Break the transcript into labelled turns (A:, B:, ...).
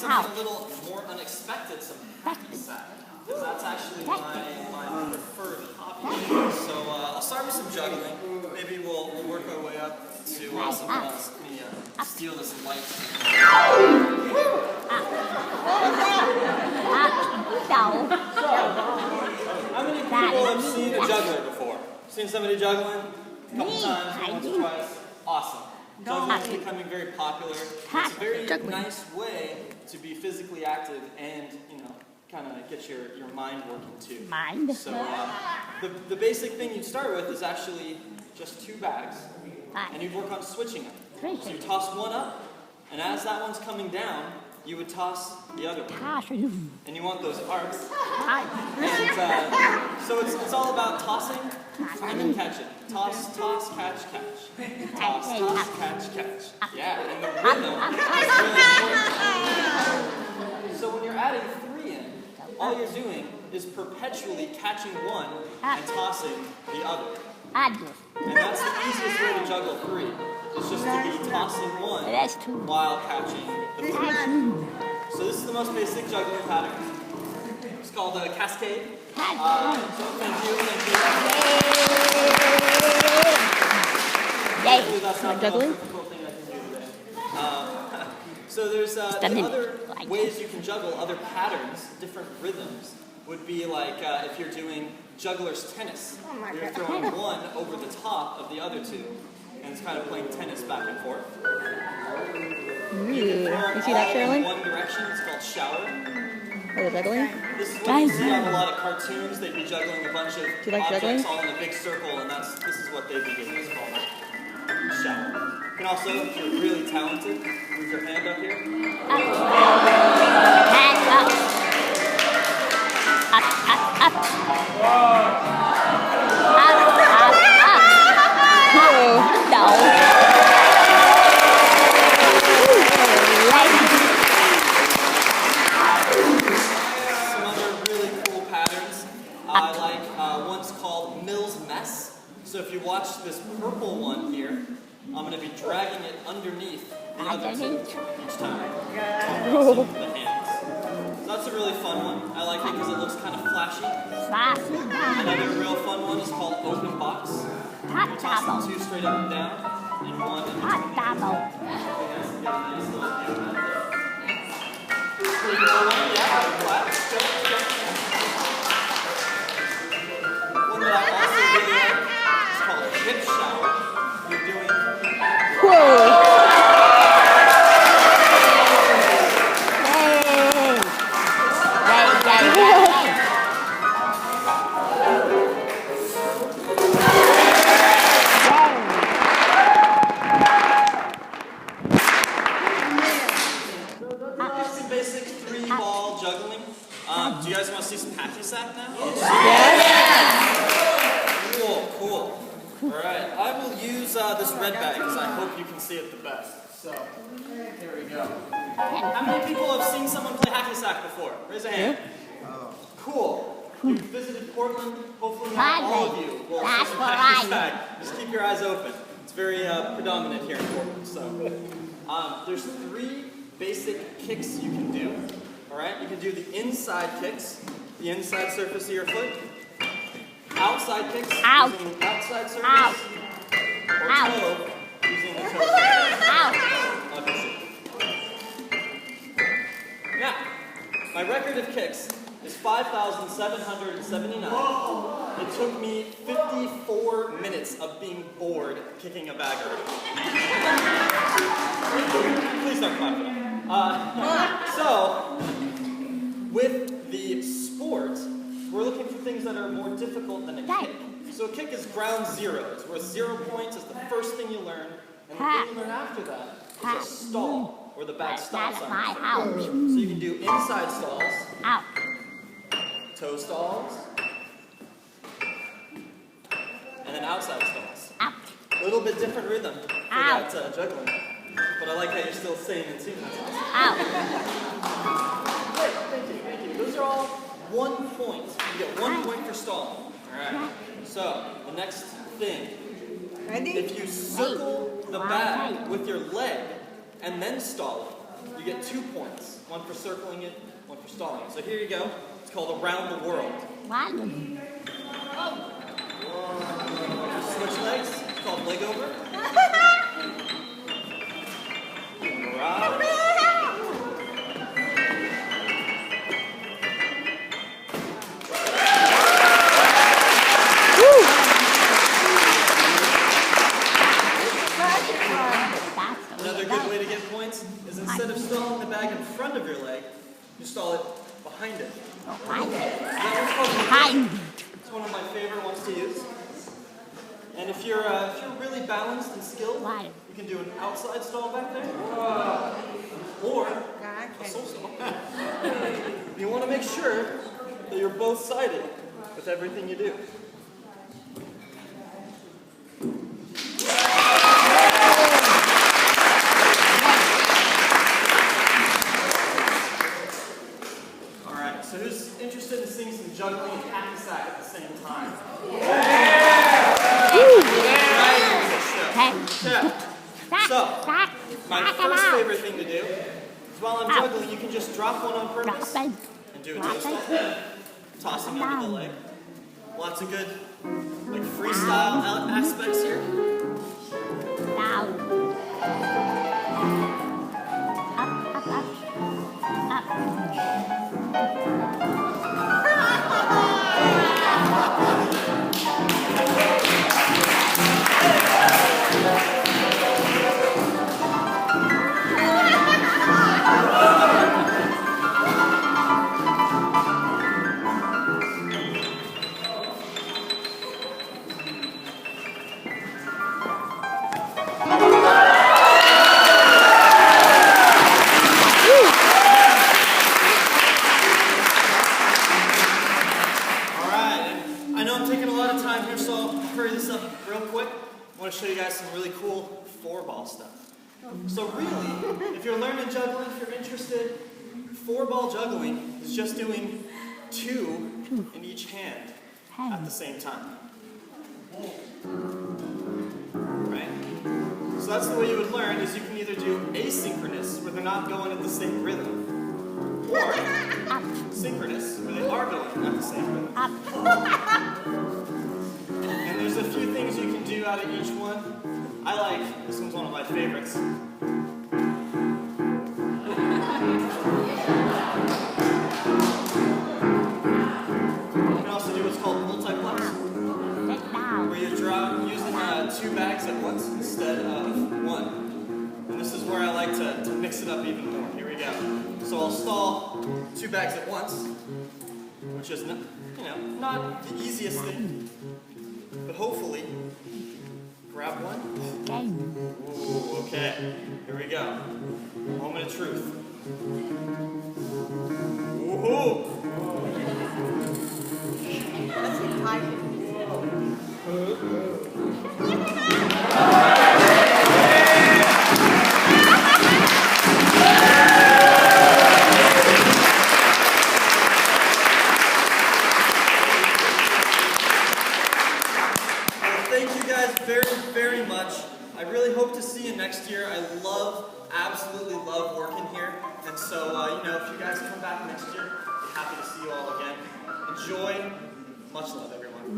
A: something a little more unexpected, some hacky sack, because that's actually my preferred hobby. So I'll start with some juggling. Maybe we'll work our way up to some else. Let me steal this light. How many people have seen a juggler before? Seen somebody juggling? A couple times, once or twice? Awesome. Juggling is becoming very popular. It's a very nice way to be physically active and, kind of get your mind working too. So the basic thing you'd start with is actually just 2 bags, and you'd work on switching them. So you toss one up, and as that one's coming down, you would toss the other one. And you want those arcs. And so it's all about tossing and then catching. Toss, toss, catch, catch. Toss, toss, catch, catch. Yeah, and the rhythm is really important. So when you're adding 3 in, all you're doing is perpetually catching one and tossing the other. And that's the easiest way to juggle 3. It's just to be tossing one while catching the 3. So this is the most basic juggling pattern. It's called a cascade. So thank you. Hopefully that's not the most difficult thing I can do today. So there's other ways you can juggle, other patterns, different rhythms. Would be like if you're doing juggler's tennis. You're throwing one over the top of the other 2. And it's kind of playing tennis back and forth. You
B: see that, Shirley?
A: In one direction, it's called shower.
B: Oh, the juggling?
A: This is what you see on a lot of cartoons. They'd be juggling a bunch of objects all in a big circle, and this is what they'd be doing. It's called shower. You can also, if you're really talented, move your hand up here.
C: Hand up. Up, up, up. No.
A: Some other really cool patterns. I like one's called Mill's Mess. So if you watch this purple one here, I'm going to be dragging it underneath the other 2 each time. The hands. So that's a really fun one. I like it because it looks kind of flashy. Another real fun one is called Open Box. You toss them 2 straight up and down, and 1 in between. Pretty cool one, yeah, flat, straight. One that I also really like is called Hip Shower. You're doing... Basic 3-ball juggling. Do you guys want to see some hacky sack now? Yes! Cool. Alright, I will use this red bag because I hope you can see it the best. So, here we go. How many people have seen someone play hacky sack before? Raise a hand. Cool. You've visited Portland. Hopefully not all of you will see some hacky sack. Just keep your eyes open. It's very predominant here in Portland. So, there's 3 basic kicks you can do. Alright, you can do the inside kicks, the inside surface of your foot, outside kicks using the outside surface, or toe using the toe surface. Now, my record of kicks is 5,779. It took me 54 minutes of being bored kicking a bagger. Please don't clap for that. So, with the sport, we're looking for things that are more difficult than a kick. So a kick is ground 0. It's worth 0 points. It's the first thing you learn. And the thing you learn after that is a stall, where the bag stops on you. So you can do inside stalls, toe stalls, and then outside stalls. A little bit different rhythm for that juggling. But I like how you're still saying and singing. That's awesome. Great, thank you. Those are all 1 point. You get 1 point for stalling. Alright. So, the next thing.
D: Ready?
A: If you circle the bag with your leg and then stall it, you get 2 points. one for circling it, one for stalling it. So here you go. It's called Around the World. Switch legs. It's called leg over. Right. Another good way to get points is instead of stalling the bag in front of your leg, you stall it behind it. It's one of my favorite ones to use. And if you're really balanced and skilled, you can do an outside stall back there, or a soul stall. You want to make sure that you're both sided with everything you do. So who's interested in seeing some juggling and hacky sack at the same time? So, my first favorite thing to do is while I'm juggling, you can just drop one on purpose and do a toe stall, tossing under the leg. Lots of good like freestyle aspects here. Real quick, I want to show you guys some really cool 4-ball stuff. So really, if you're learning juggling, if you're interested, 4-ball juggling is just doing 2 in each hand at the same time. Right? So that's the way you would learn, is you can either do asynchronous, where they're not going at the same rhythm, or synchronous, where they are going at the same rhythm. And there's a few things you can do out of each one. I like, this one's one of my favorites. You can also do what's called multiplex, where you're using 2 bags at once instead of 1. And this is where I like to mix it up even more. Here we go. So I'll stall 2 bags at once, which is not the easiest thing. But hopefully, grab one. Ooh, okay, here we go. Moment of truth. Woohoo!
D: That's exciting.
A: Thank you guys very, very much. I really hope to see you next year. I absolutely love working here. And so, if you guys come back next year, I'll be happy to see you all again. Enjoy. Much love, everyone.